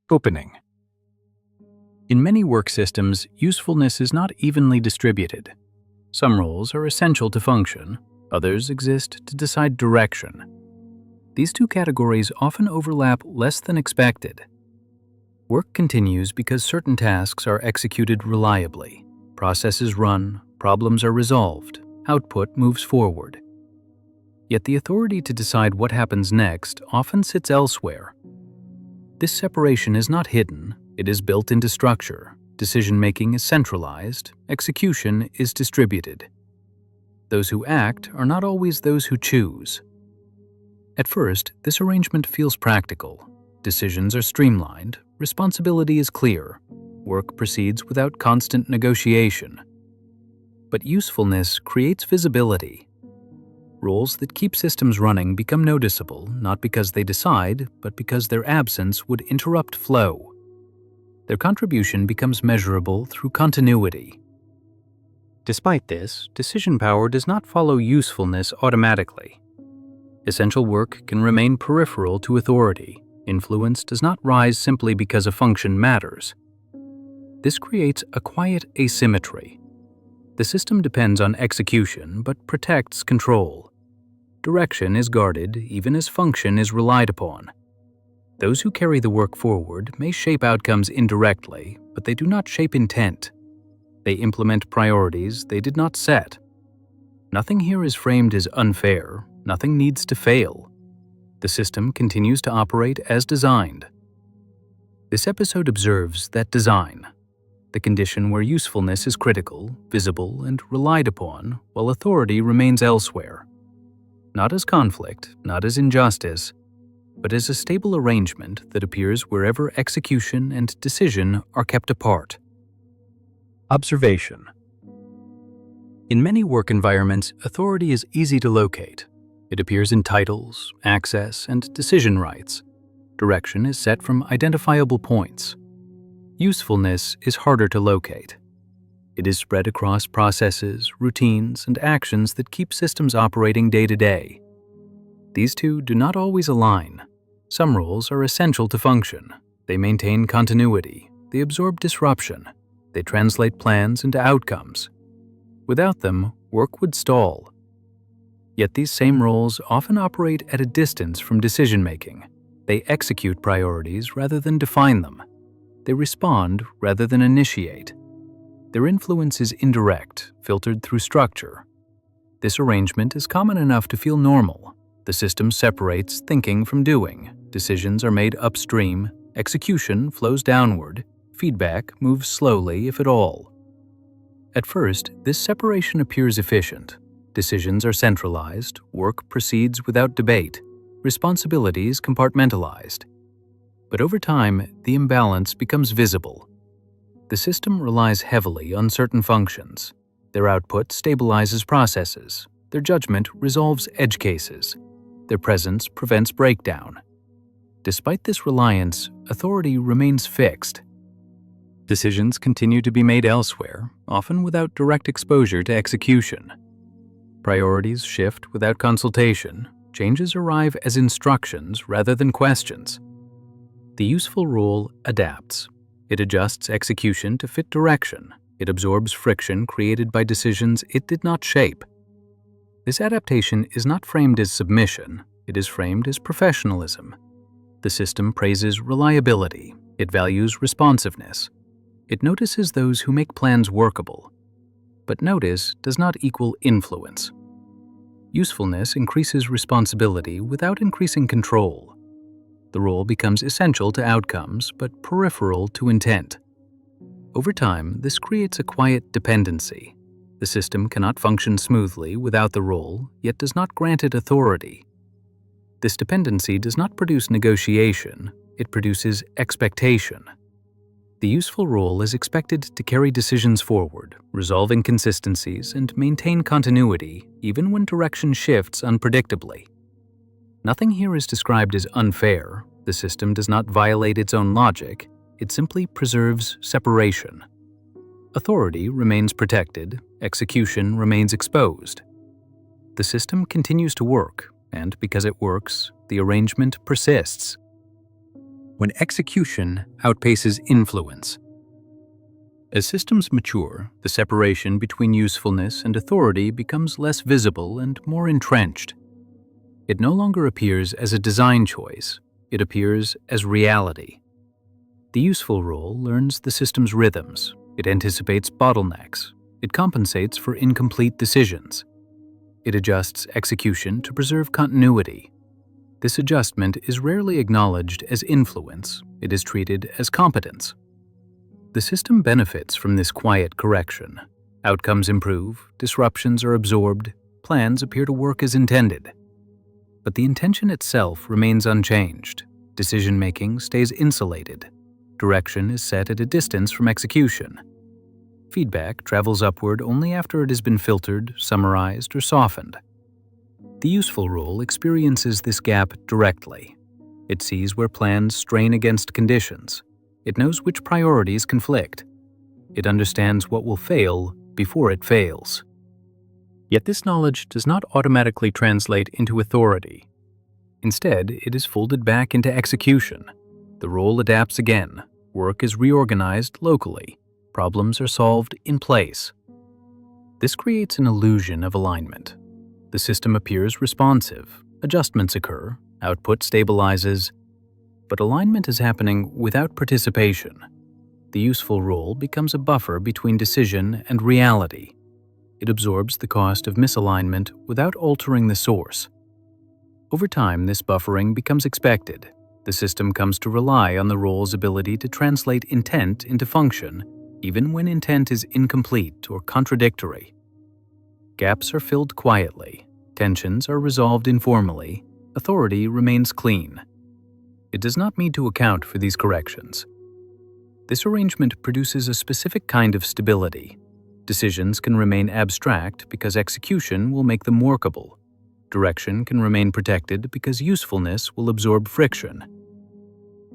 Opening. In many work systems, usefulness is not evenly distributed. Some roles are essential to function, others exist to decide direction. These two categories often overlap less than expected. Work continues because certain tasks are executed reliably, processes run, problems are resolved, output moves forward. Yet the authority to decide what happens next often sits elsewhere. This separation is not hidden, it is built into structure. Decision-making is centralized, execution is distributed. Those who act are not always those who choose. At first, this arrangement feels practical. Decisions are streamlined, responsibility is clear, work proceeds without constant negotiation. But usefulness creates visibility. Roles that keep systems running become noticeable not because they decide, but because their absence would interrupt flow. Their contribution becomes measurable through continuity. Despite this, decision power does not follow usefulness automatically. Essential work can remain peripheral to authority. Influence does not rise simply because a function matters. This creates a quiet asymmetry. The system depends on execution but protects control. Direction is guarded even as function is relied upon. Those who carry the work forward may shape outcomes indirectly, but they do not shape intent. They implement priorities they did not set. Nothing here is framed as unfair, nothing needs to fail. The system continues to operate as designed. This episode observes that design, the condition where usefulness is critical, visible, and relied upon, while authority remains elsewhere. Not as conflict, not as injustice, but as a stable arrangement that appears wherever execution and decision are kept apart. Observation. In many work environments, authority is easy to locate. It appears in titles, access, and decision rights. Direction is set from identifiable points. Usefulness is harder to locate. It is spread across processes, routines, and actions that keep systems operating day to day. These two do not always align. Some roles are essential to function. They maintain continuity. They absorb disruption. They translate plans into outcomes. Without them, work would stall. Yet these same roles often operate at a distance from decision-making. They execute priorities rather than define them. They respond rather than initiate. Their influence is indirect, filtered through structure. This arrangement is common enough to feel normal. The system separates thinking from doing. Decisions are made upstream. Execution flows downward. Feedback moves slowly, if at all. At first, this separation appears efficient. Decisions are centralized. Work proceeds without debate. Responsibilities compartmentalized. But over time, the imbalance becomes visible. The system relies heavily on certain functions. Their output stabilizes processes. Their judgment resolves edge cases. Their presence prevents breakdown. Despite this reliance, authority remains fixed. Decisions continue to be made elsewhere, often without direct exposure to execution. Priorities shift without consultation. Changes arrive as instructions rather than questions. The useful role adapts. It adjusts execution to fit direction. It absorbs friction created by decisions it did not shape. This adaptation is not framed as submission, it is framed as professionalism. The system praises reliability. It values responsiveness. It notices those who make plans workable. But notice does not equal influence. Usefulness increases responsibility without increasing control. The role becomes essential to outcomes, but peripheral to intent. Over time, this creates a quiet dependency. The system cannot function smoothly without the role, yet does not grant it authority. This dependency does not produce negotiation, it produces expectation. The useful role is expected to carry decisions forward, resolve inconsistencies, and maintain continuity even when direction shifts unpredictably. Nothing here is described as unfair. The system does not violate its own logic. It simply preserves separation. Authority remains protected. Execution remains exposed. The system continues to work, and because it works, the arrangement persists. when execution outpaces influence. As systems mature, the separation between usefulness and authority becomes less visible and more entrenched. It no longer appears as a design choice, it appears as reality. The useful role learns the system's rhythms, it anticipates bottlenecks, it compensates for incomplete decisions. It adjusts execution to preserve continuity. This adjustment is rarely acknowledged as influence, it is treated as competence. The system benefits from this quiet correction. Outcomes improve, disruptions are absorbed, plans appear to work as intended. But the intention itself remains unchanged. Decision-making stays insulated. Direction is set at a distance from execution. Feedback travels upward only after it has been filtered, summarized, or softened. The useful role experiences this gap directly. It sees where plans strain against conditions. It knows which priorities conflict. It understands what will fail before it fails. Yet this knowledge does not automatically translate into authority. Instead, it is folded back into execution. The role adapts again. Work is reorganized locally. Problems are solved in place. This creates an illusion of alignment. The system appears responsive. Adjustments occur. Output stabilizes. But alignment is happening without participation. The useful role becomes a buffer between decision and reality. It absorbs the cost of misalignment without altering the source. Over time, this buffering becomes expected. The system comes to rely on the role's ability to translate intent into function, even when intent is incomplete or contradictory. Gaps are filled quietly. Tensions are resolved informally. Authority remains clean. It does not need to account for these corrections. This arrangement produces a specific kind of stability. Decisions can remain abstract because execution will make them workable. Direction can remain protected because usefulness will absorb friction.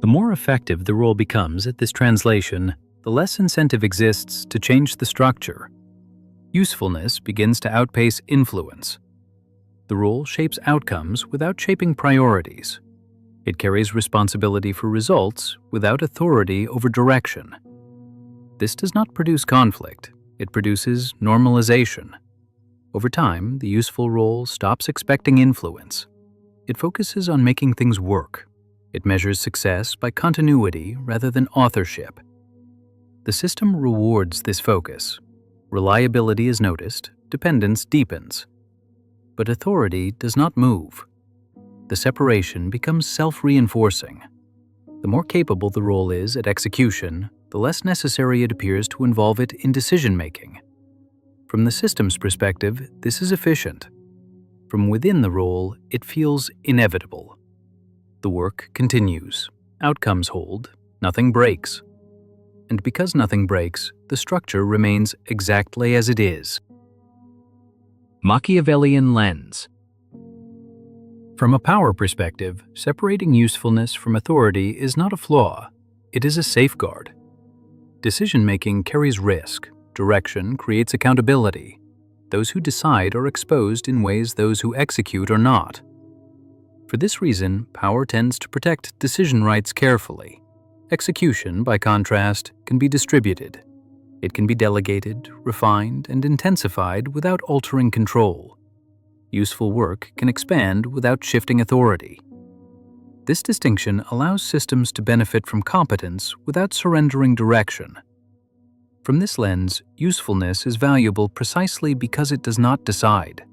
The more effective the role becomes at this translation, the less incentive exists to change the structure. Usefulness begins to outpace influence. The role shapes outcomes without shaping priorities. It carries responsibility for results without authority over direction. This does not produce conflict. It produces normalization. Over time, the useful role stops expecting influence. It focuses on making things work. It measures success by continuity rather than authorship. The system rewards this focus. Reliability is noticed, dependence deepens. But authority does not move. The separation becomes self-reinforcing. The more capable the role is at execution, the less necessary it appears to involve it in decision-making. From the system's perspective, this is efficient. From within the role, it feels inevitable. The work continues. Outcomes hold. Nothing breaks. And because nothing breaks, the structure remains exactly as it is. Machiavellian lens. From a power perspective, separating usefulness from authority is not a flaw, it is a safeguard. Decision-making carries risk, direction creates accountability. Those who decide are exposed in ways those who execute are not. For this reason, power tends to protect decision rights carefully. Execution, by contrast, can be distributed. It can be delegated, refined, and intensified without altering control. Useful work can expand without shifting authority. This distinction allows systems to benefit from competence without surrendering direction. From this lens, usefulness is valuable precisely because it does not decide.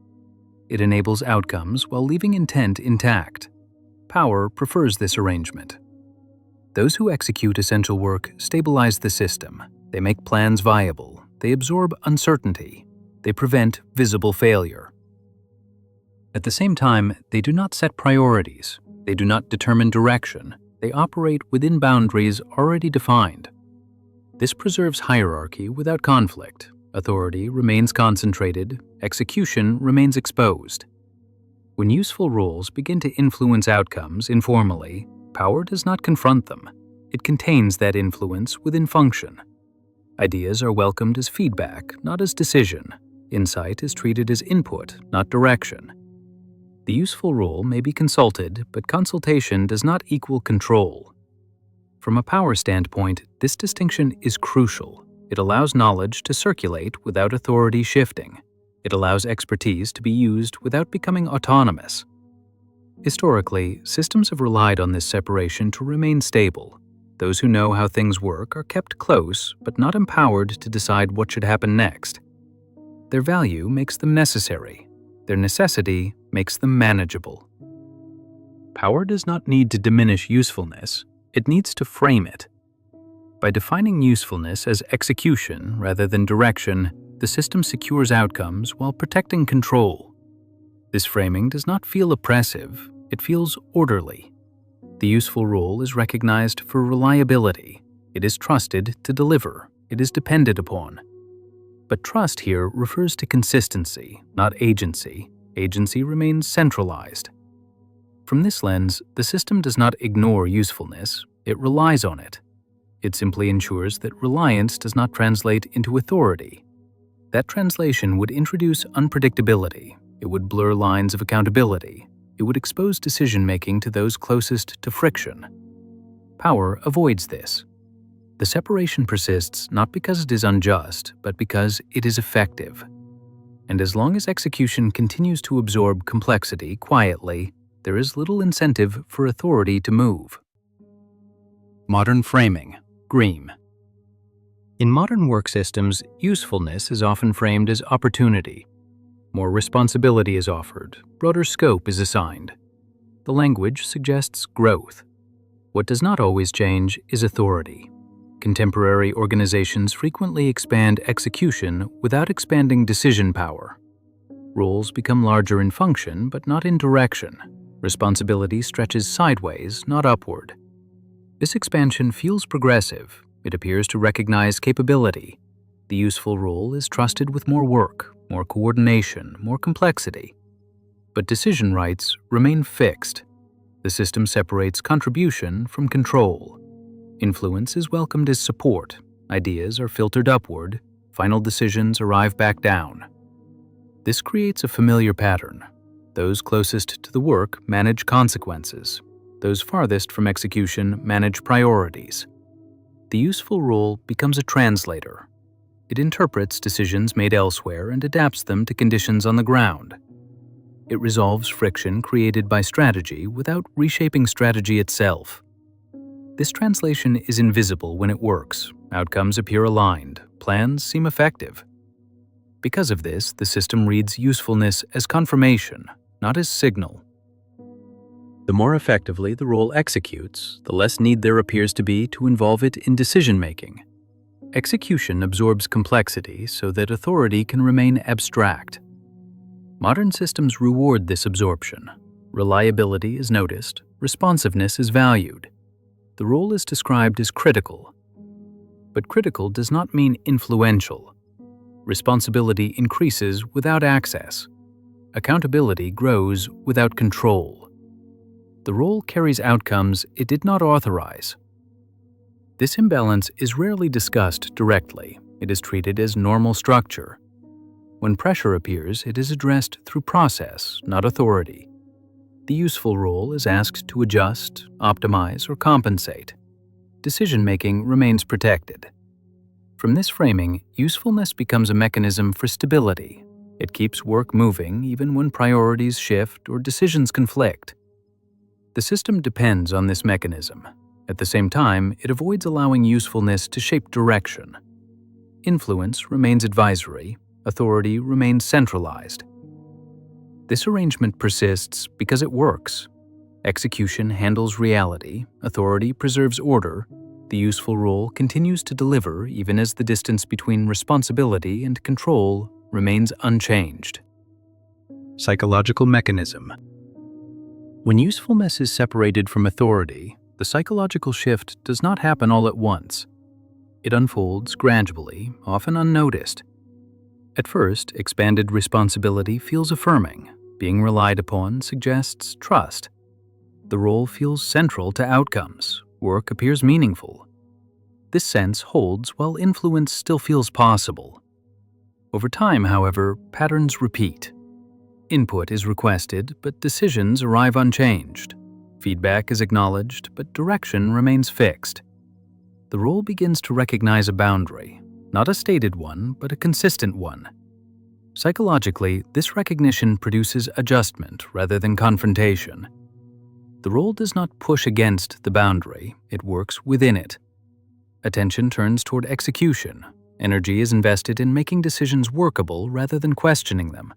It enables outcomes while leaving intent intact. Power prefers this arrangement. Those who execute essential work stabilize the system. They make plans viable. They absorb uncertainty. They prevent visible failure. At the same time, they do not set priorities. They do not determine direction. They operate within boundaries already defined. This preserves hierarchy without conflict. Authority remains concentrated. Execution remains exposed. When useful roles begin to influence outcomes informally, power does not confront them. It contains that influence within function. Ideas are welcomed as feedback, not as decision. Insight is treated as input, not direction. The useful role may be consulted, but consultation does not equal control. From a power standpoint, this distinction is crucial. It allows knowledge to circulate without authority shifting. It allows expertise to be used without becoming autonomous. Historically, systems have relied on this separation to remain stable. Those who know how things work are kept close, but not empowered to decide what should happen next. Their value makes them necessary. Their necessity makes them manageable. Power does not need to diminish usefulness, it needs to frame it. By defining usefulness as execution rather than direction, the system secures outcomes while protecting control. This framing does not feel oppressive, it feels orderly. The useful role is recognized for reliability. It is trusted to deliver. It is depended upon. But trust here refers to consistency, not agency. Agency remains centralized. From this lens, the system does not ignore usefulness, it relies on it. It simply ensures that reliance does not translate into authority. That translation would introduce unpredictability. It would blur lines of accountability. It would expose decision-making to those closest to friction. Power avoids this. The separation persists not because it is unjust, but because it is effective. And as long as execution continues to absorb complexity quietly, there is little incentive for authority to move. Modern framing, GREAM. In modern work systems, usefulness is often framed as opportunity. More responsibility is offered, broader scope is assigned. The language suggests growth. What does not always change is authority. Contemporary organizations frequently expand execution without expanding decision power. Roles become larger in function, but not in direction. Responsibility stretches sideways, not upward. This expansion feels progressive. It appears to recognize capability. The useful role is trusted with more work, more coordination, more complexity. But decision rights remain fixed. The system separates contribution from control. Influence is welcomed as support. Ideas are filtered upward. Final decisions arrive back down. This creates a familiar pattern. Those closest to the work manage consequences. Those farthest from execution manage priorities. The useful role becomes a translator. It interprets decisions made elsewhere and adapts them to conditions on the ground. It resolves friction created by strategy without reshaping strategy itself. This translation is invisible when it works. Outcomes appear aligned. Plans seem effective. Because of this, the system reads usefulness as confirmation, not as signal. The more effectively the role executes, the less need there appears to be to involve it in decision-making. Execution absorbs complexity so that authority can remain abstract. Modern systems reward this absorption. Reliability is noticed, responsiveness is valued. The role is described as critical. But critical does not mean influential. Responsibility increases without access. Accountability grows without control. The role carries outcomes it did not authorize. This imbalance is rarely discussed directly. It is treated as normal structure. When pressure appears, it is addressed through process, not authority. The useful role is asked to adjust, optimize, or compensate. Decision-making remains protected. From this framing, usefulness becomes a mechanism for stability. It keeps work moving even when priorities shift or decisions conflict. The system depends on this mechanism. At the same time, it avoids allowing usefulness to shape direction. Influence remains advisory, authority remains centralized. This arrangement persists because it works. Execution handles reality, authority preserves order, the useful role continues to deliver even as the distance between responsibility and control remains unchanged. Psychological mechanism. When usefulness is separated from authority, the psychological shift does not happen all at once. It unfolds gradually, often unnoticed. At first, expanded responsibility feels affirming. Being relied upon suggests trust. The role feels central to outcomes. Work appears meaningful. This sense holds while influence still feels possible. Over time, however, patterns repeat. Input is requested, but decisions arrive unchanged. Feedback is acknowledged, but direction remains fixed. The role begins to recognize a boundary, not a stated one, but a consistent one. Psychologically, this recognition produces adjustment rather than confrontation. The role does not push against the boundary, it works within it. Attention turns toward execution. Energy is invested in making decisions workable rather than questioning them.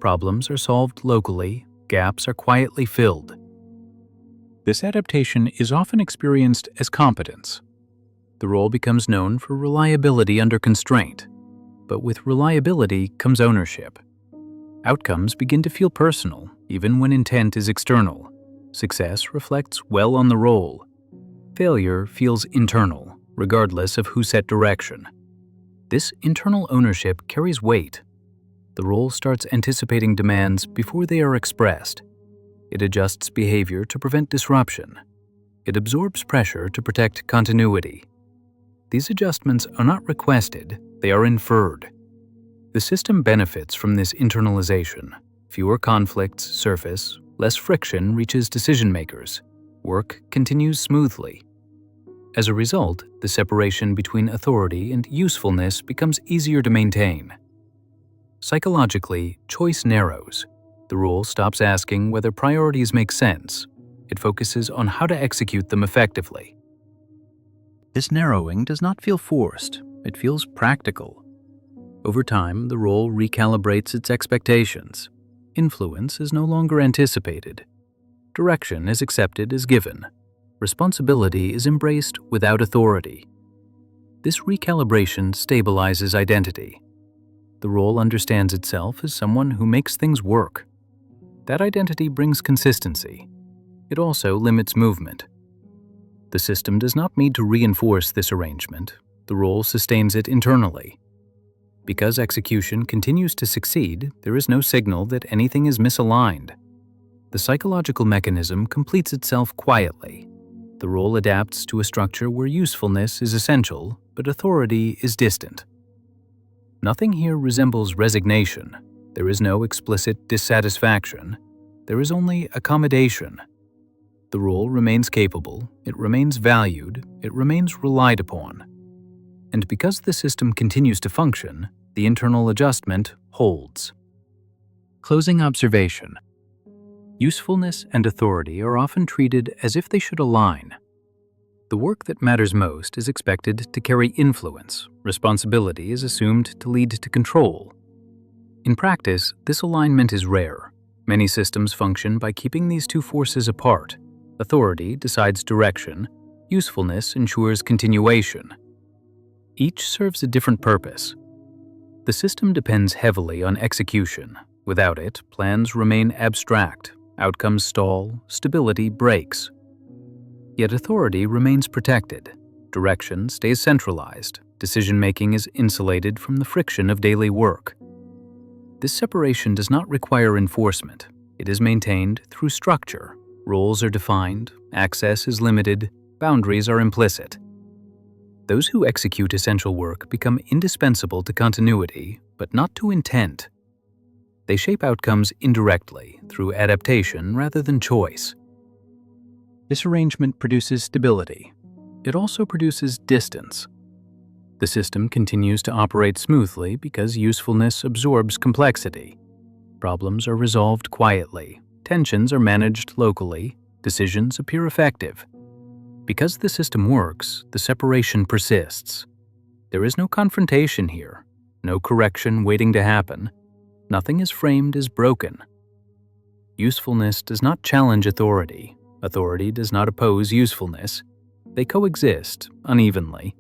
Problems are solved locally, gaps are quietly filled. This adaptation is often experienced as competence. The role becomes known for reliability under constraint, but with reliability comes ownership. Outcomes begin to feel personal, even when intent is external. Success reflects well on the role. Failure feels internal, regardless of who set direction. This internal ownership carries weight. The role starts anticipating demands before they are expressed. It adjusts behavior to prevent disruption. It absorbs pressure to protect continuity. These adjustments are not requested, they are inferred. The system benefits from this internalization. Fewer conflicts surface, less friction reaches decision makers. Work continues smoothly. As a result, the separation between authority and usefulness becomes easier to maintain. Psychologically, choice narrows. The role stops asking whether priorities make sense. It focuses on how to execute them effectively. This narrowing does not feel forced, it feels practical. Over time, the role recalibrates its expectations. Influence is no longer anticipated. Direction is accepted as given. Responsibility is embraced without authority. This recalibration stabilizes identity. The role understands itself as someone who makes things work. That identity brings consistency. It also limits movement. The system does not need to reinforce this arrangement. The role sustains it internally. Because execution continues to succeed, there is no signal that anything is misaligned. The psychological mechanism completes itself quietly. The role adapts to a structure where usefulness is essential, but authority is distant. Nothing here resembles resignation. There is no explicit dissatisfaction. There is only accommodation. The role remains capable, it remains valued, it remains relied upon. And because the system continues to function, the internal adjustment holds. Closing observation. Usefulness and authority are often treated as if they should align. The work that matters most is expected to carry influence. Responsibility is assumed to lead to control. In practice, this alignment is rare. Many systems function by keeping these two forces apart. Authority decides direction. Usefulness ensures continuation. Each serves a different purpose. The system depends heavily on execution. Without it, plans remain abstract. Outcomes stall, stability breaks. Yet authority remains protected. Direction stays centralized. Decision-making is insulated from the friction of daily work. This separation does not require enforcement. It is maintained through structure. Roles are defined, access is limited, boundaries are implicit. Those who execute essential work become indispensable to continuity, but not to intent. They shape outcomes indirectly, through adaptation rather than choice. This arrangement produces stability. It also produces distance. The system continues to operate smoothly because usefulness absorbs complexity. Problems are resolved quietly. Tensions are managed locally. Decisions appear effective. Because the system works, the separation persists. There is no confrontation here, no correction waiting to happen. Nothing is framed as broken. Usefulness does not challenge authority. Authority does not oppose usefulness. They coexist unevenly.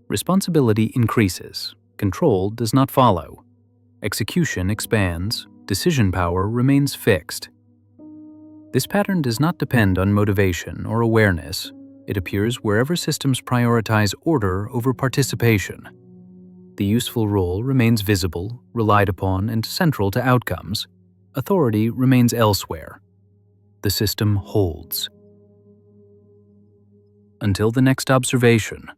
Responsibility increases. Control does not follow. Execution expands. Decision power remains fixed. This pattern does not depend on motivation or awareness. It appears wherever systems prioritize order over participation. The useful role remains visible, relied upon, and central to outcomes. Authority remains elsewhere. The system holds. Until the next observation.